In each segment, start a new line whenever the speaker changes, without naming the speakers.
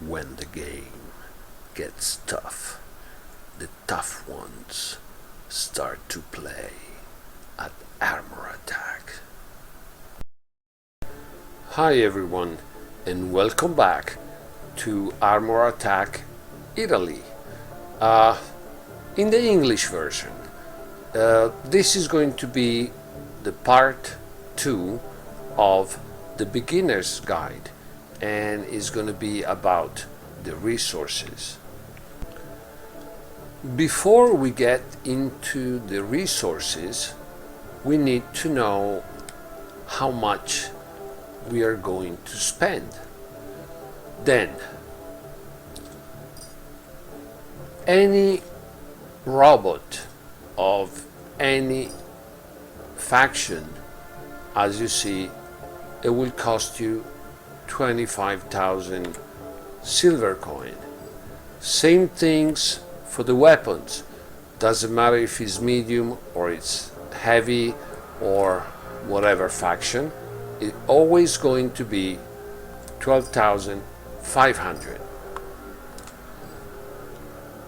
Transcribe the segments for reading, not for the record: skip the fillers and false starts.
when the game gets tough, the tough ones start to play at Armor Attack. Hi everyone, and welcome back to Armor Attack Italy. In the English version, this is going to be the part 2 of the beginner's guide, and is going to be about the resources. Before we get into the resources, we need to know how much we are going to spend. Then, any robot of any faction, as you see, it will cost you 25,000 silver coin. Same things for the weapons. Doesn't matter if it's medium or it's heavy or whatever faction, it's always going to be 12,500.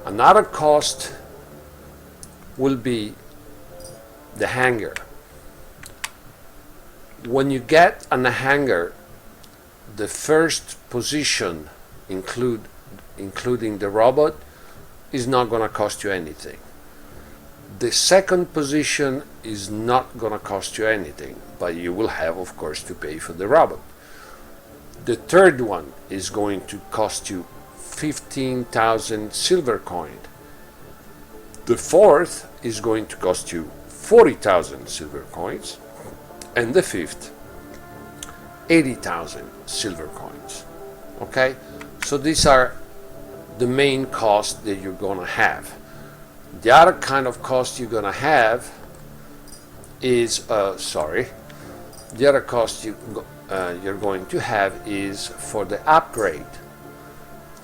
Another cost will be the hangar. When you get on a hangar, the first position, including the robot, is not going to cost you anything. The second position is not going to cost you anything, but you will have, of course, to pay for the robot. The third one is going to cost you 15,000 silver coin. The fourth is going to cost you 40,000 silver coins, and the fifth 80,000 silver coins. Okay, so these are the main costs that you're going to have. The other kind of cost you're going to have is the other cost you're going to have is for the upgrade,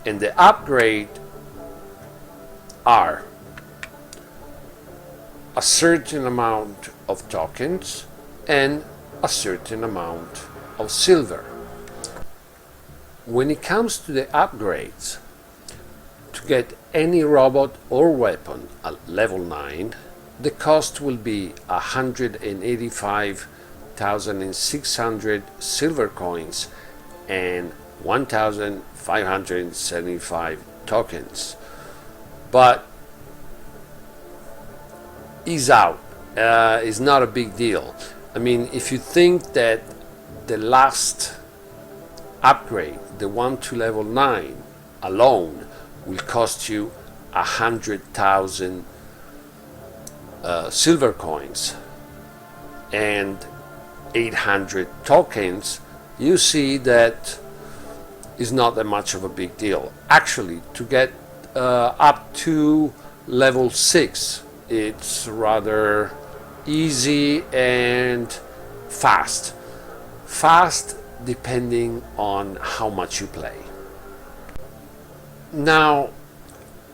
and the upgrade are a certain amount of tokens and a certain amount of silver. When it comes to the upgrades, to get any robot or weapon at level 9, the cost will be 185,600 silver coins and 1,575 tokens. But ease out, is not a big deal. I mean, if you think that the last upgrade, the one to level 9 alone, will cost you 100,000 silver coins and 800 tokens, you see that is not that much of a big deal. Actually, to get up to level 6, it's rather easy and fast depending on how much you play. Now,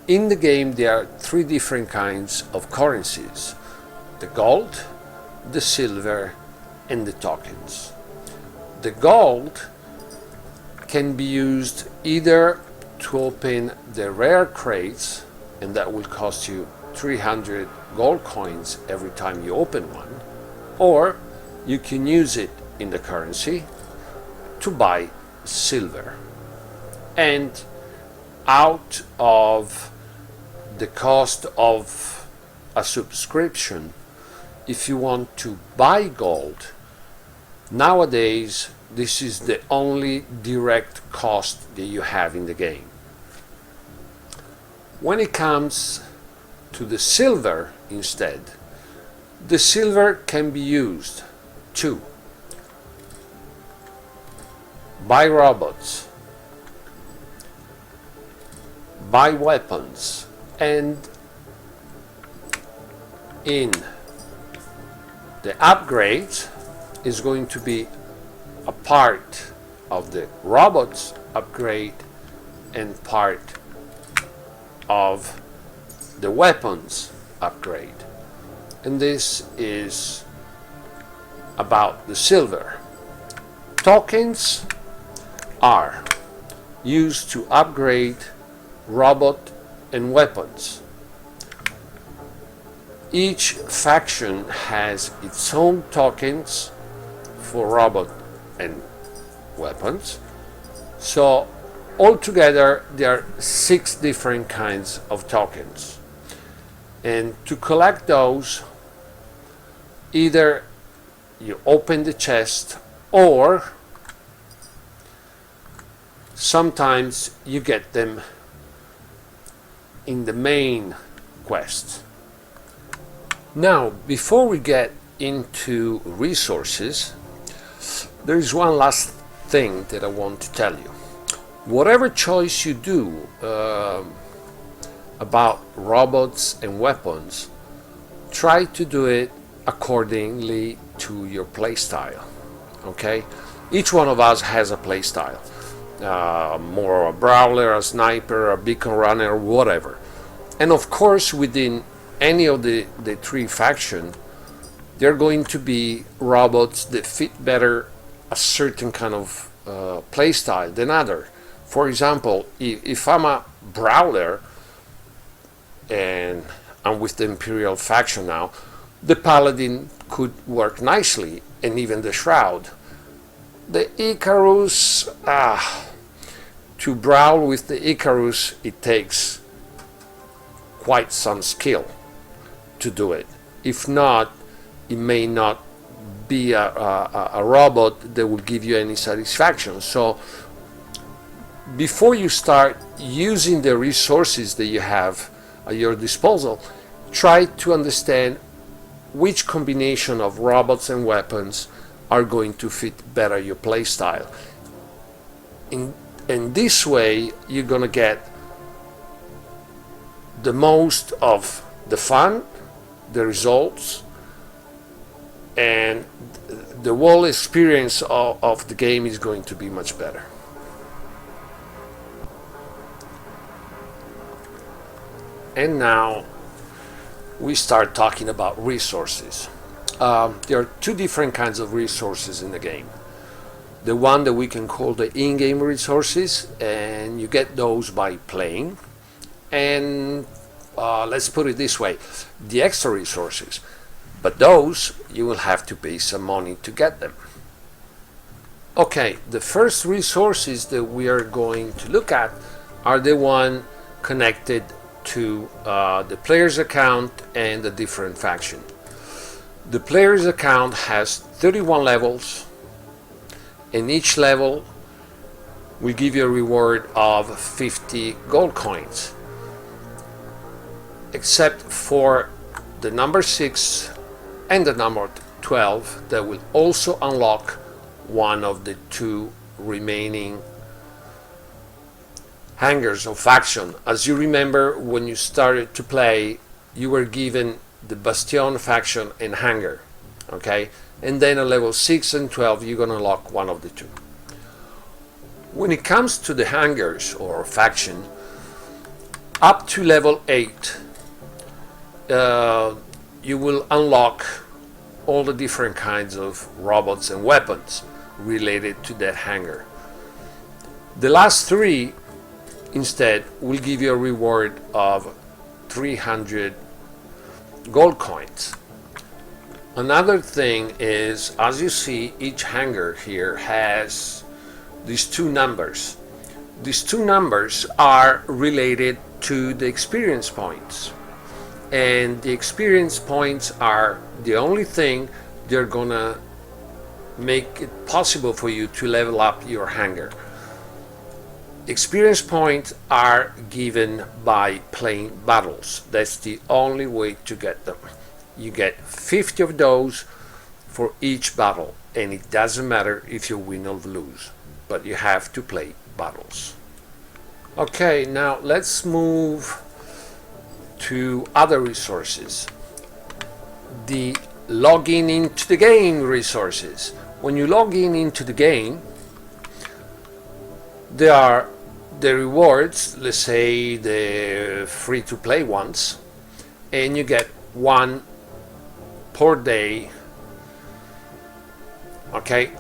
in the game there are 3 different kinds of currencies: the gold, the silver, and the tokens. The gold can be used either to open the rare crates, and that will cost you 300 gold coins every time you open one, or you can use it in the currency to buy silver. And out of the cost of a subscription, if you want to buy gold, nowadays this is the only direct cost that you have in the game. When it comes to the silver instead, the silver can be used to buy robots, buy weapons, and in the upgrades is going to be a part of the robots upgrade and part of the weapons upgrade. And this is about the silver. Tokens are used to upgrade robot and weapons. Each faction has its own tokens for robot and weapons. So altogether there are 6 different kinds of tokens. And to collect those, either you open the chest or sometimes you get them in the main quest. Now, before we get into resources, there is one last thing that I want to tell you. Whatever choice you do about robots and weapons, try to do it accordingly to your playstyle. Okay? Each one of us has a playstyle. More a brawler, a sniper, a beacon runner, whatever. And of course, within any of the 3 factions, there are going to be robots that fit better a certain kind of playstyle than other. For example, if I'm a brawler and I'm with the Imperial faction now, the Paladin could work nicely, and even the Shroud. The Icarus, to brawl with the Icarus, it takes quite some skill to do it. If not, it may not be a robot that will give you any satisfaction. So before you start using the resources that you have at your disposal, try to understand which combination of robots and weapons are going to fit better your playstyle. In this way, you're gonna get the most of the fun, the results, and the whole experience of the game is going to be much better. And now we start talking about resources. There are 2 different kinds of resources in the game. The one that we can call the in-game resources, and you get those by playing. And let's put it this way, the extra resources. But those, you will have to pay some money to get them. Okay, the first resources that we are going to look at are the one connected to the player's account and the different faction. The player's account has 31 levels, and each level will give you a reward of 50 gold coins, except for the number 6 and the number 12 that will also unlock one of the 2 remaining hangars of faction. As you remember, when you started to play, you were given the Bastion faction and hangar, okay? And then at level 6 and 12, you're gonna unlock one of the 2. When it comes to the hangars or faction, up to level 8, you will unlock all the different kinds of robots and weapons related to that hangar. The last 3 instead will give you a reward of 300 gold coins. Another thing is, as you see, each hangar here has these 2 numbers. These 2 numbers are related to the experience points, and the experience points are the only thing they're gonna make it possible for you to level up your hangar. Experience points are given by playing battles. That's the only way to get them. You get 50 of those for each battle, and it doesn't matter if you win or lose, but you have to play battles. Okay, now let's move to other resources. The login into the game resources. When you log in into the game, there are the rewards, let's say the free-to-play ones, and you get 1 per day, okay,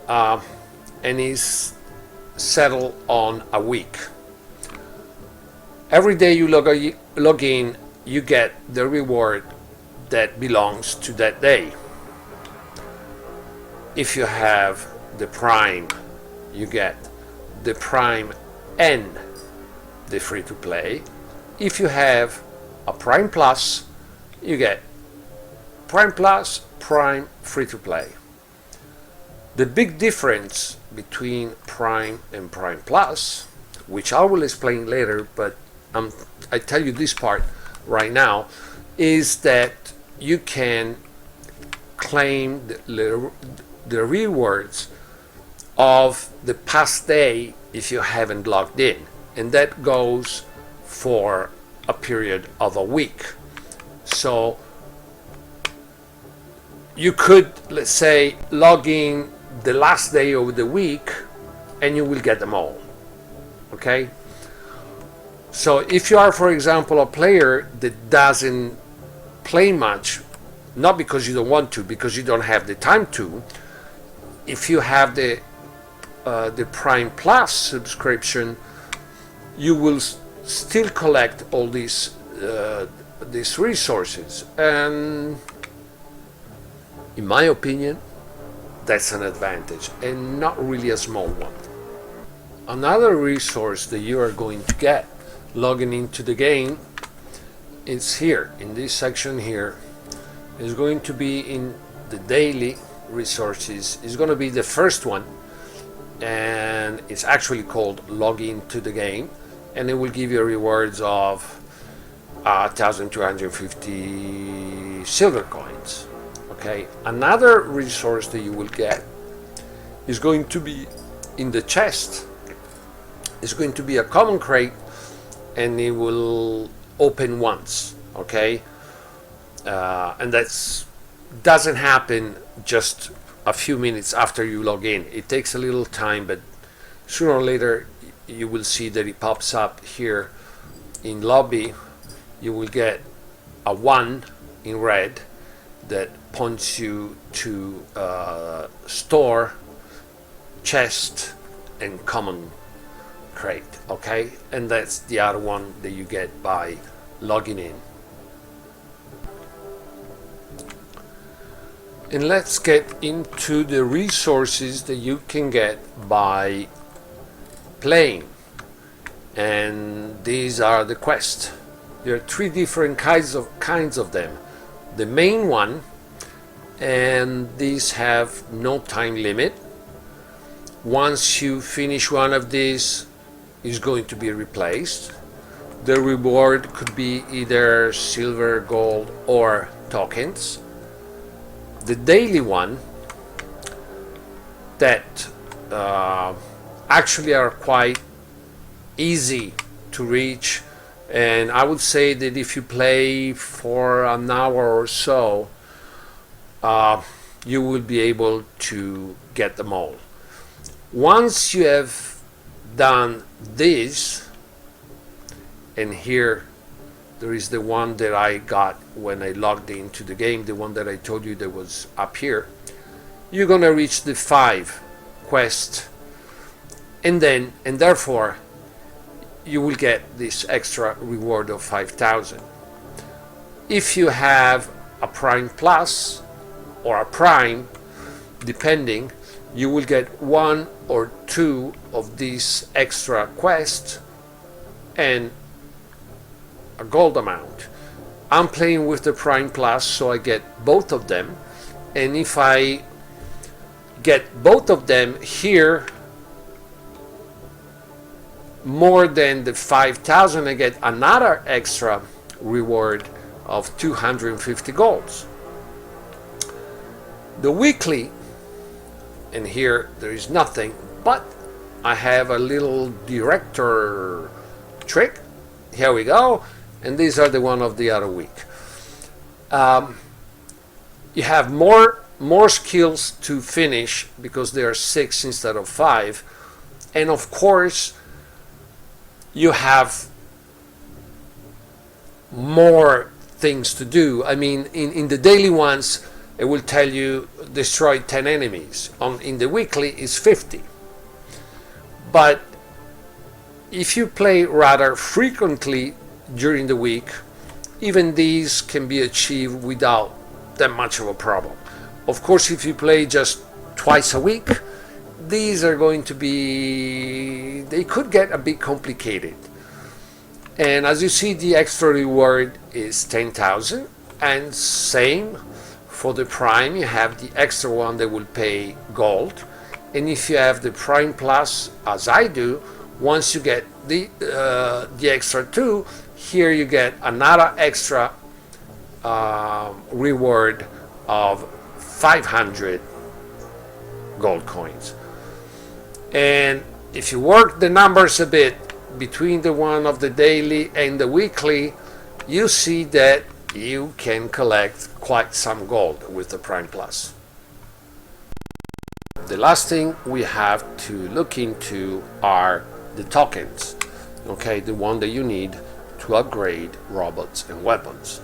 and is settle on a week. Every day you log in, you get the reward that belongs to that day. If you have the Prime, you get the Prime and the free-to-play. If you have a Prime Plus, you get Prime Plus, Prime, free-to-play. The big difference between Prime and Prime Plus, which I will explain later, but I tell you this part right now, is that you can claim the rewards of the past day if you haven't logged in, and that goes for a period of a week. So you could, let's say, log in the last day of the week and you will get them all. Okay? So if you are, for example, a player that doesn't play much, not because you don't want to, because you don't have the time to, if you have the Prime Plus subscription, you will still collect all these resources, and in my opinion, that's an advantage, and not really a small one. Another resource that you are going to get logging into the game is here, in this section here. It's going to be in the daily resources. It's going to be the first one, and it's actually called login to the game, and it will give you rewards of 1,250 silver coins. Okay, another resource that you will get is going to be in the chest. It's going to be a common crate, and it will open once. Okay, and that's doesn't happen just a few minutes after you log in. It takes a little time, but sooner or later you will see that it pops up here in lobby. You will get a 1 in red that points you to store, chest, and common crate. Okay, and that's the other one that you get by logging in. And let's get into the resources that you can get by playing. And these are the quests. There are 3 different kinds of them. The main one, and these have no time limit. Once you finish one of these, is going to be replaced. The reward could be either silver, gold, or tokens. The daily one, that actually are quite easy to reach, and I would say that if you play for an hour or so, you will be able to get them all. Once you have done this, and here there is the one that I got when I logged into the game, the one that I told you that was up here, you're gonna reach the 5 quest, and therefore you will get this extra reward of 5,000. If you have a Prime Plus or a Prime, depending, you will get 1 or 2 of these extra quests and a gold amount. I'm playing with the Prime Plus, so I get both of them, and if I get both of them here, more than the 5,000, I get another extra reward of 250 golds. The weekly, and here there is nothing, but I have a little director trick. Here we go, and these are the one of the other week. You have more skills to finish because there are 6 instead of 5, and of course you have more things to do. I mean, in the daily ones, it will tell you destroy 10 enemies. In the weekly is 50. But if you play rather frequently during the week, even these can be achieved without that much of a problem. Of course, if you play just twice a week, these are going to be, they could get a bit complicated. And as you see, the extra reward is 10,000, and same for the Prime, you have the extra one that will pay gold. And if you have the Prime Plus, as I do, once you get the extra 2, here you get another extra reward of 500 gold coins. And if you work the numbers a bit between the one of the daily and the weekly, you see that you can collect quite some gold with the Prime Plus. The last thing we have to look into are the tokens, okay, the one that you need to upgrade robots and weapons.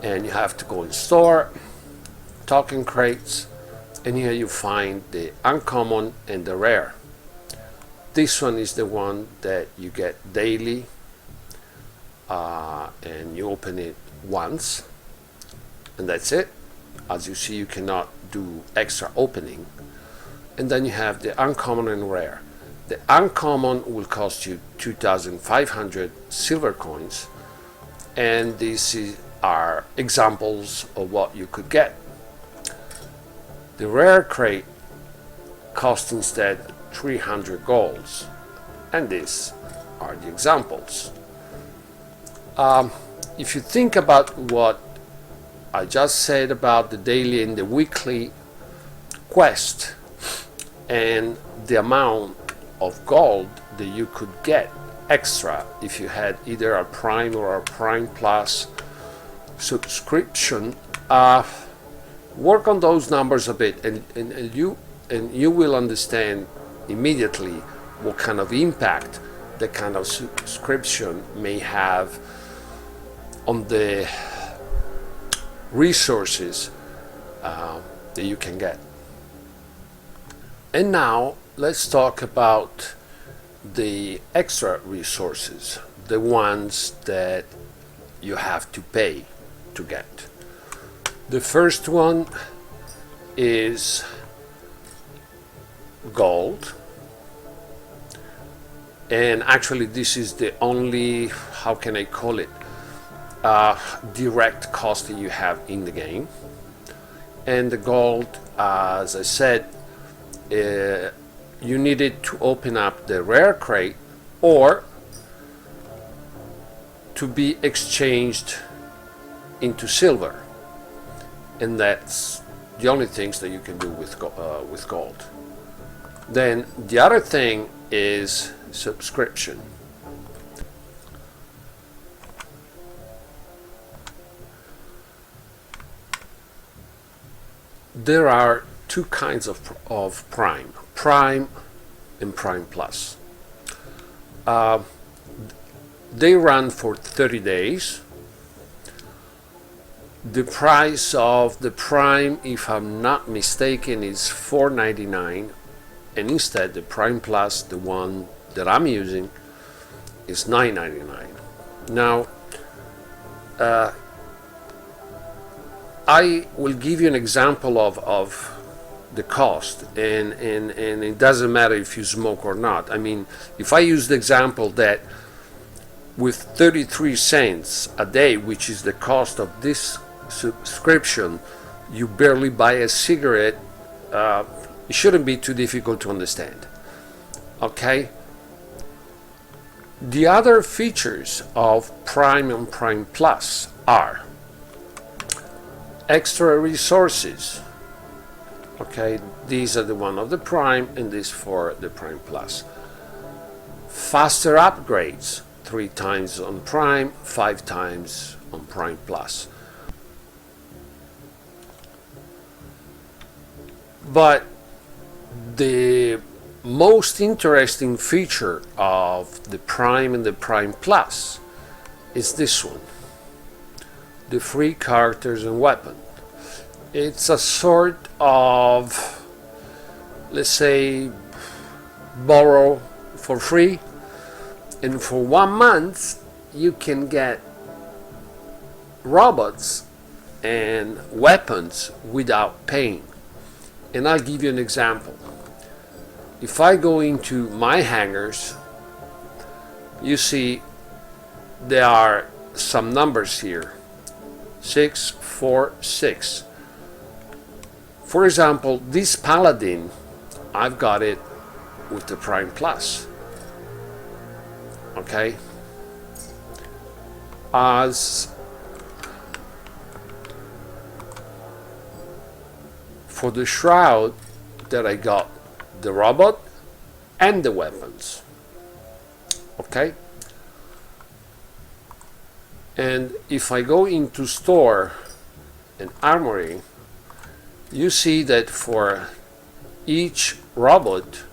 And you have to go in store, token crates, and here you find the uncommon and the rare. This one is the one that you get daily, and you open it once, and that's it. As you see, you cannot do extra opening. And then you have the uncommon and rare. The uncommon will cost you 2,500 silver coins, and these are examples of what you could get. The rare crate costs instead 300 golds, and these are the examples. If you think about what I just said about the daily and the weekly quest and the amount of gold that you could get extra if you had either a Prime or a Prime Plus subscription, work on those numbers a bit, and you will understand immediately what kind of impact the kind of subscription may have on the resources that you can get. And now let's talk about the extra resources, the ones that you have to pay to get. The first one is gold, and actually this is the only, how can I call it, direct cost that you have in the game. And the gold, as I said, you need it to open up the rare crate or to be exchanged into silver, and that's the only things that you can do with gold. Then the other thing is subscription. There are two kinds of Prime and Prime Plus. They run for 30 days. The price of the Prime, if I'm not mistaken, is $4.99, and instead the Prime Plus, the one that I'm using, is $9.99. Now, I will give you an example of the cost, and it doesn't matter if you smoke or not. I mean, if I use the example that with 33 cents a day, which is the cost of this subscription, you barely buy a cigarette, it shouldn't be too difficult to understand. Okay? The other features of Prime and Prime Plus are extra resources. Okay, these are the one of the Prime and this for the Prime Plus. Faster upgrades, 3 times on Prime, 5 times on Prime Plus. But the most interesting feature of the Prime and the Prime Plus is this one, the free characters and weapon. It's a sort of, let's say, borrow for free, and for 1 month you can get robots and weapons without paying. And I'll give you an example. If I go into my hangars, you see there are some numbers here, 646. For example, this Paladin, I've got it with the Prime Plus. Okay, as for the Shroud, that I got the robot and the weapons. Okay, and if I go into store and armory, you see that for each robot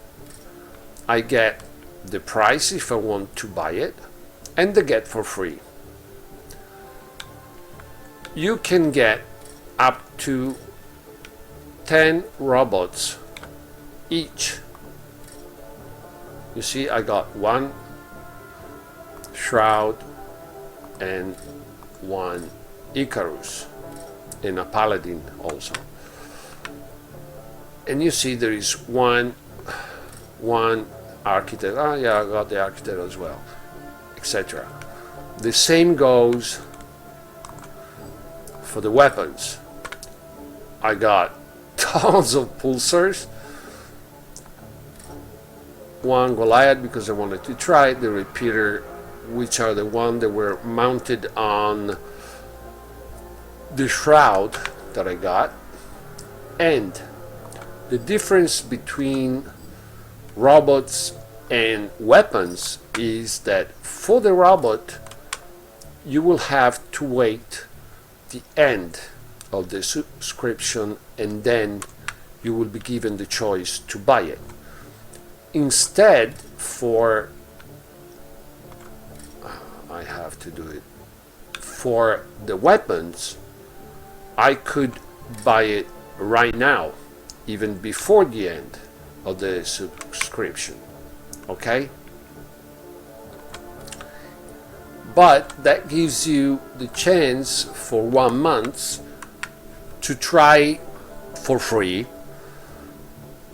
I get the price if I want to buy it, and the get for free. You can get up to 10 robots each. You see, I got 1 Shroud and 1 Icarus, and a Paladin also. And you see there is one Architect. Oh yeah, I got the Architect as well, etc. The same goes for the weapons. I got tons of pulsars, 1 Goliath because I wanted to try it, the repeater, which are the one that were mounted on the Shroud that I got. And the difference between robots and weapons is that for the robot you will have to wait the end of the subscription, and then you will be given the choice to buy it. Instead, for I have to do it for the weapons, I could buy it right now, even before the end of the subscription. Okay, but that gives you the chance for 1 month to try for free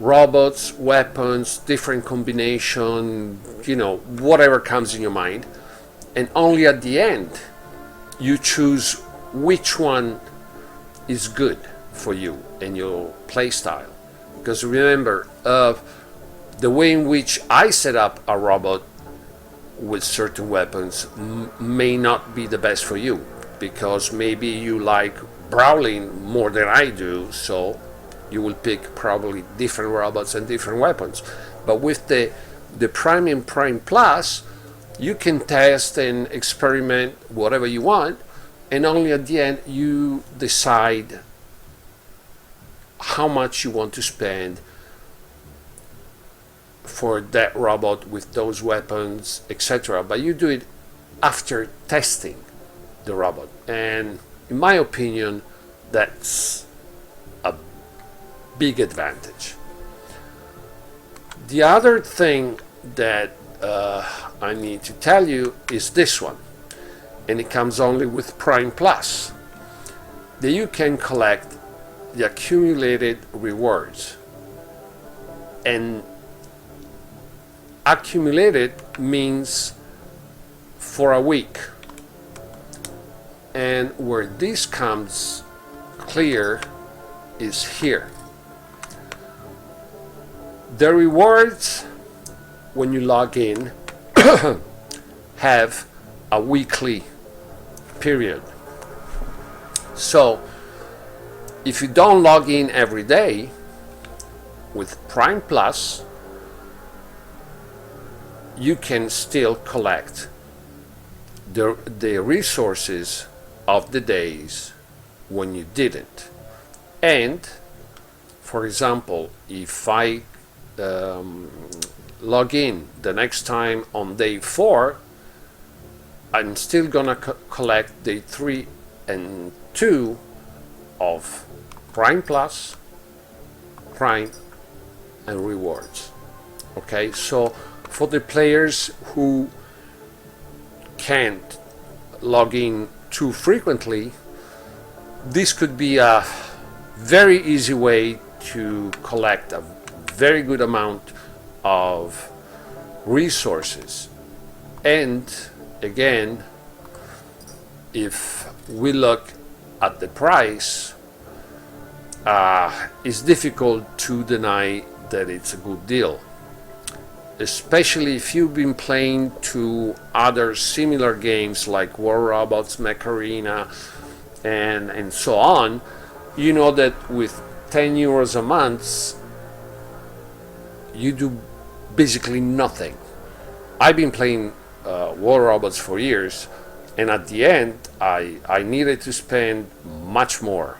robots, weapons, different combination, you know, whatever comes in your mind, and only at the end you choose which one is good for you and your play style. Because remember, the way in which I set up a robot with certain weapons may not be the best for you, because maybe you like brawling more than I do, so you will pick probably different robots and different weapons. But with the Prime and Prime Plus, you can test and experiment whatever you want, and only at the end you decide how much you want to spend for that robot with those weapons, etc. But you do it after testing the robot, and in my opinion that's a big advantage. The other thing that I need to tell you is this one, and it comes only with Prime Plus, that you can collect the accumulated rewards. And accumulated means for a week, and where this comes clear is here. The rewards, when you log in, have a weekly period. So if you don't log in every day with Prime Plus, you can still collect the resources of the days when you didn't. And for example, if I log in the next time on day 4, I'm still gonna collect day 3 and 2 of Prime Plus, Prime, and rewards. Okay, so for the players who can't log in too frequently, this could be a very easy way to collect a very good amount of resources. And again, if we look at the price, it's difficult to deny that it's a good deal, especially if you've been playing to other similar games like War Robots, Mech Arena, and so on. You know that with 10 euros a month, you do basically nothing. I've been playing War Robots for years, and at the end, I needed to spend much more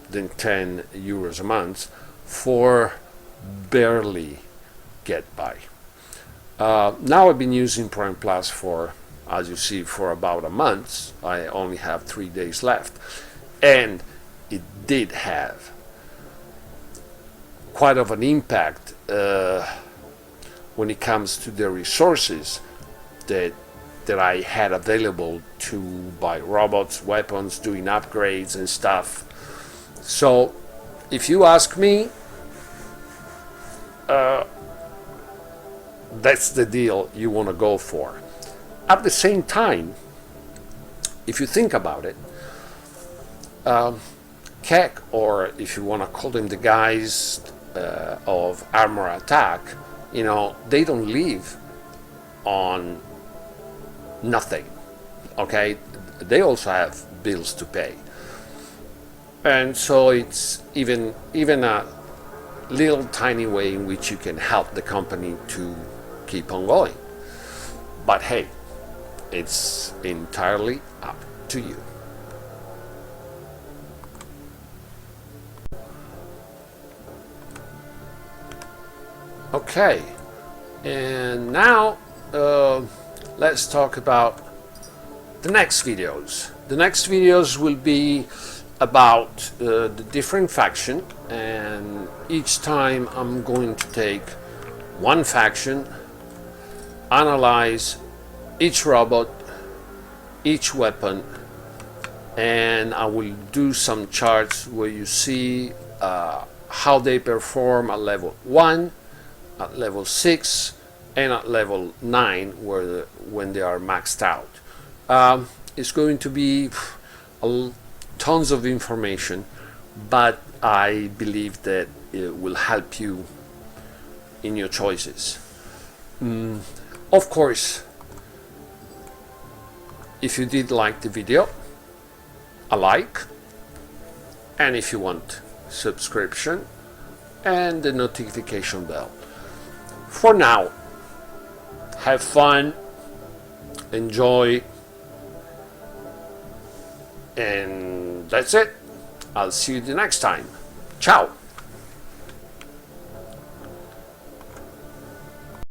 than 10 euros a month for barely get by. Now I've been using Prime Plus for, as you see, for about a month. I only have 3 days left, and it did have quite of an impact when it comes to the resources that I had available to buy robots, weapons, doing upgrades and stuff. So if you ask me, that's the deal you want to go for. At the same time, if you think about it, Keck, or if you want to call them the guys of Armor Attack, you know, they don't live on nothing, okay? They also have bills to pay. And so it's even a little tiny way in which you can help the company to keep on going. But hey, it's entirely up to you. Okay, and now let's talk about the next videos. The next videos will be about the different faction, and each time I'm going to take one faction, analyze each robot, each weapon, and I will do some charts where you see how they perform at level 1, at level 6, and at level 9 when they are maxed out. It's going to be tons of information, but I believe that it will help you in your choices. Of course, if you did like the video, a like, and if you want, subscription and the notification bell. For now, have fun, enjoy, and that's it. I'll see you the next time. Ciao.